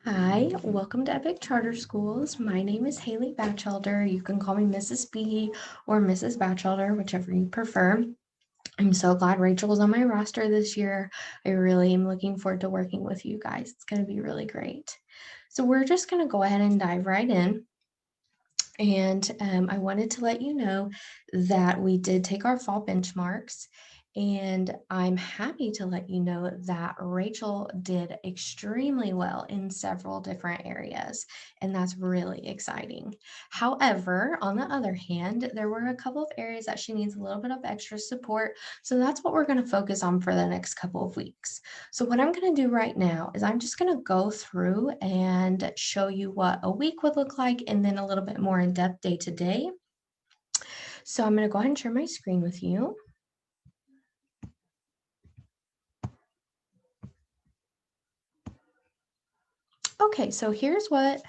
Hi, welcome to Epic Charter Schools. My name is Haley Batchelder. You can call me Mrs. B or Mrs. Batchelder, whichever you prefer. I'm so glad Rachel is on my roster this year. I really am looking forward to working with you guys. It's going to be really great. So we're just going to go ahead and dive right in. And I wanted to let you know that we did take our fall benchmarks. And I'm happy to let you know that Rachel did extremely well in several different areas, and that's really exciting. However, on the other hand, there were a couple of areas that she needs a little bit of extra support. So that's what we're going to focus on for the next couple of weeks. So what I'm going to do right now is I'm just going to go through and show you what a week would look like and then a little bit more in depth day to day. So I'm going to go ahead and share my screen with you. Okay, so here's what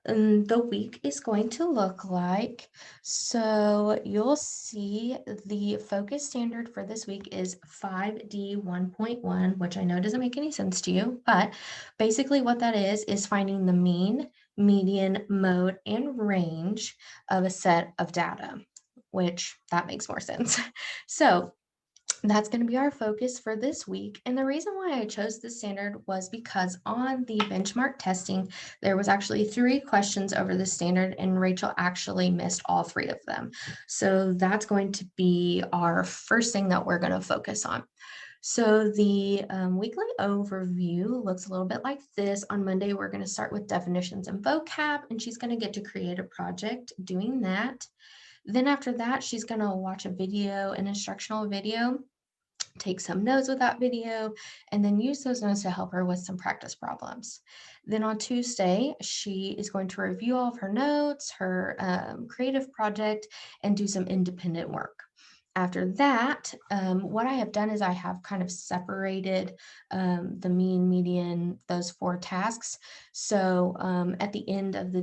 the week is going to look like. So you'll see the focus standard for this week is 5D 1.1, which I know doesn't make any sense to you, but basically what that is finding the mean, median, mode, and range of a set of data, which that makes more sense. So that's going to be our focus for this week. And the reason why I chose this standard was because on the benchmark testing, there was actually 3 questions over the standard, and Rachel actually missed all 3 of them. So that's going to be our first thing that we're going to focus on. So the weekly overview looks a little bit like this. On Monday, we're going to start with definitions and vocab, and she's going to get to create a project doing that. Then after that, she's going to watch a video, an instructional video, take some notes with that video, and then use those notes to help her with some practice problems. Then on Tuesday, she is going to review all of her notes, her creative project, and do some independent work. After that, what I have done is I have kind of separated the mean, median, those 4 tasks. So at the end of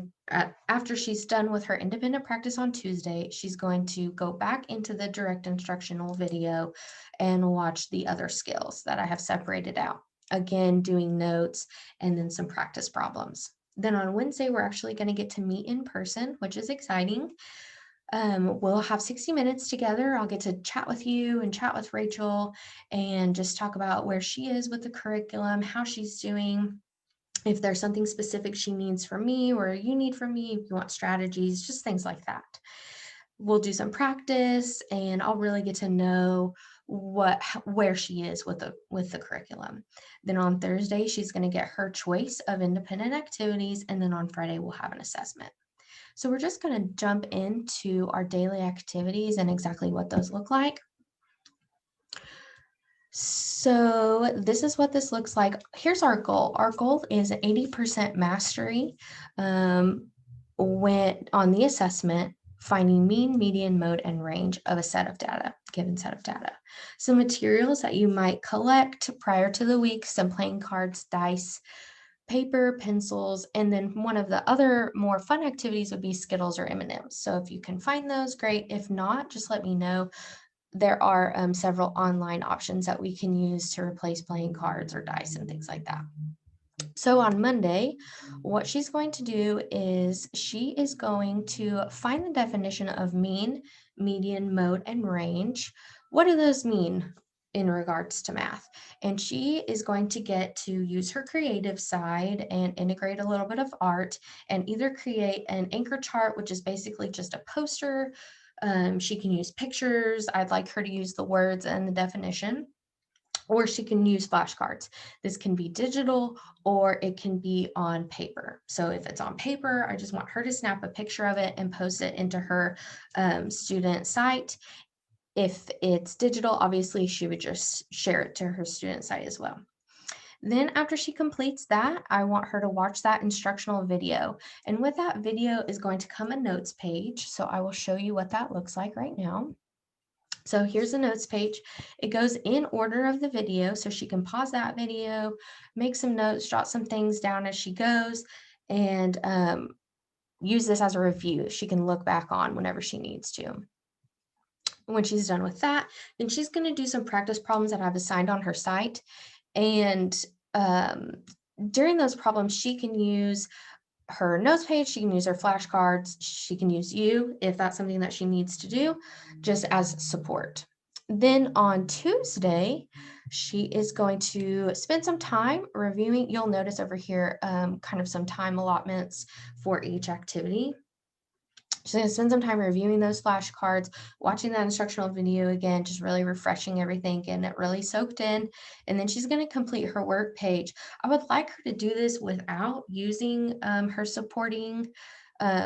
after she's done with her independent practice on Tuesday, she's going to go back into the direct instructional video and watch the other skills that I have separated out. Again, doing notes and then some practice problems. Then on Wednesday, we're actually going to get to meet in person, which is exciting. We'll have 60 minutes together. I'll get to chat with you and chat with Rachel and just talk about where she is with the curriculum, how she's doing, if there's something specific she needs from me or you need from me, if you want strategies, just things like that. We'll do some practice and I'll really get to know where she is with the curriculum. Then on Thursday, she's going to get her choice of independent activities, and then on Friday we'll have an assessment. So we're just going to jump into our daily activities and exactly what those look like. So this is what this looks like. Here's our goal. Our goal is 80% mastery when on the assessment, finding mean, median, mode, and range of a set of data, given set of data. Some materials that you might collect prior to the week, some playing cards, dice, paper, pencils, and then one of the other more fun activities would be Skittles or M&Ms. So if you can find those, great. If not, just let me know. There are several online options that we can use to replace playing cards or dice and things like that. So on Monday, what she's going to do is she is going to find the definition of mean, median, mode, and range. What do those mean in regards to math? And she is going to get to use her creative side and integrate a little bit of art and either create an anchor chart, which is basically just a poster. She can use pictures. I'd like her to use the words and the definition, or she can use flashcards. This can be digital or it can be on paper. So if it's on paper, I just want her to snap a picture of it and post it into her student site. If it's digital, obviously she would just share it to her student site as well. Then after she completes that, I want her to watch that instructional video. And with that video is going to come a notes page. So I will show you what that looks like right now. So here's the notes page. It goes in order of the video, so she can pause that video, make some notes, jot some things down as she goes, and use this as a review she can look back on whenever she needs to. When she's done with that, then she's going to do some practice problems that I've assigned on her site. And during those problems, she can use her notes page, she can use her flashcards, she can use you if that's something that she needs to do, just as support. Then on Tuesday, she is going to spend some time reviewing. You'll notice over here kind of some time allotments for each activity. She's going to spend some time reviewing those flashcards, watching that instructional video again, just really refreshing everything, getting it really soaked in. And then she's going to complete her work page. I would like her to do this without using her supporting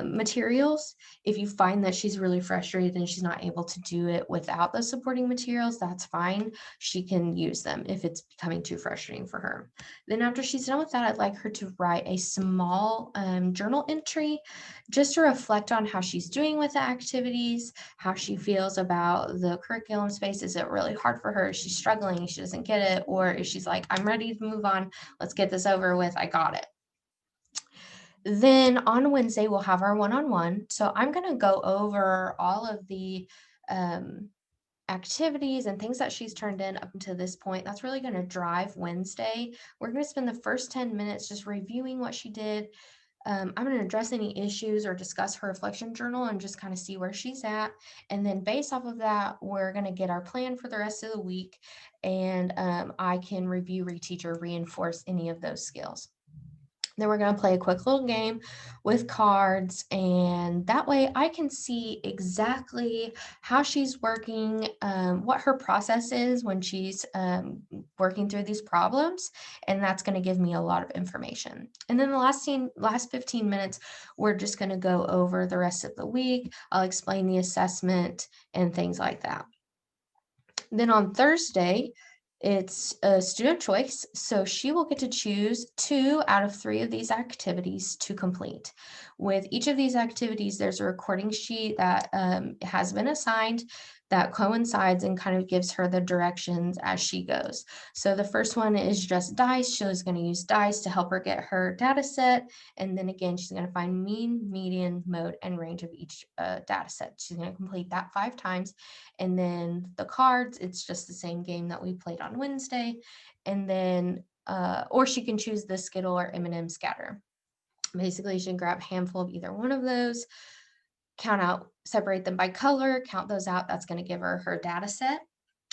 materials. If you find that she's really frustrated and she's not able to do it without the supporting materials, that's fine. She can use them if it's becoming too frustrating for her. Then after she's done with that, I'd like her to write a small journal entry just to reflect on how she's doing with the activities, how she feels about the curriculum space. Is it really hard for her? Is she struggling? She doesn't get it? Or is she's like, I'm ready to move on. Let's get this over with. I got it. Then on Wednesday, we'll have our one-on-one. So I'm going to go over all of the activities and things that she's turned in up until this point. That's really going to drive Wednesday. We're going to spend the first 10 minutes just reviewing what she did. I'm going to address any issues or discuss her reflection journal and just kind of see where she's at. And then based off of that, we're going to get our plan for the rest of the week. And I can review, reteach, or reinforce any of those skills. Then we're going to play a quick little game with cards, and that way I can see exactly how she's working, what her process is when she's working through these problems, and that's going to give me a lot of information. And then the last 15 minutes, we're just going to go over the rest of the week. I'll explain the assessment and things like that. Then on Thursday, it's a student choice, so she will get to choose 2 out of 3 of these activities to complete. With each of these activities, there's a recording sheet that has been assigned that coincides and kind of gives her the directions as she goes. So the first one is just dice. She's going to use dice to help her get her data set. And then again, she's going to find mean, median, mode, and range of each data set. She's going to complete that 5 times. And then the cards, it's just the same game that we played on Wednesday. And then, or she can choose the Skittle or M&M scatter. Basically, she can grab a handful of either one of those, count out, separate them by color, count those out. That's going to give her her data set.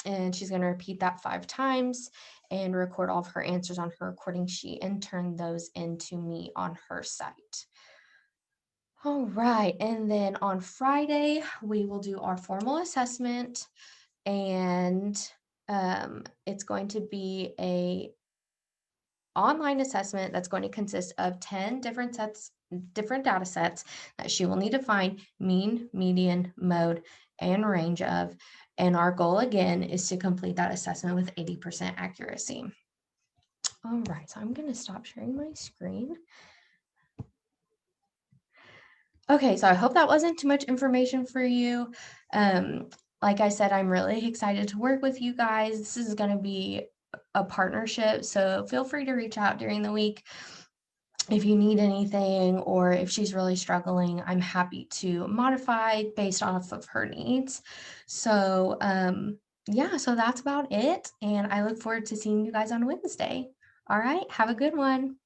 And she's going to repeat that 5 times and record all of her answers on her recording sheet and turn those into me on her site. All right, and then on Friday, we will do our formal assessment, and it's going to be a online assessment that's going to consist of 10 different data sets that she will need to find mean, median, mode, and range of. And our goal again is to complete that assessment with 80% accuracy. All right, so I'm going to stop sharing my screen. Okay, so I hope that wasn't too much information for you. Like I said, I'm really excited to work with you guys. This is going to be a partnership, so feel free to reach out during the week if you need anything, or if she's really struggling. I'm happy to modify based off of her needs. So yeah, so that's about it, and I look forward to seeing you guys on Wednesday. All right, have a good one.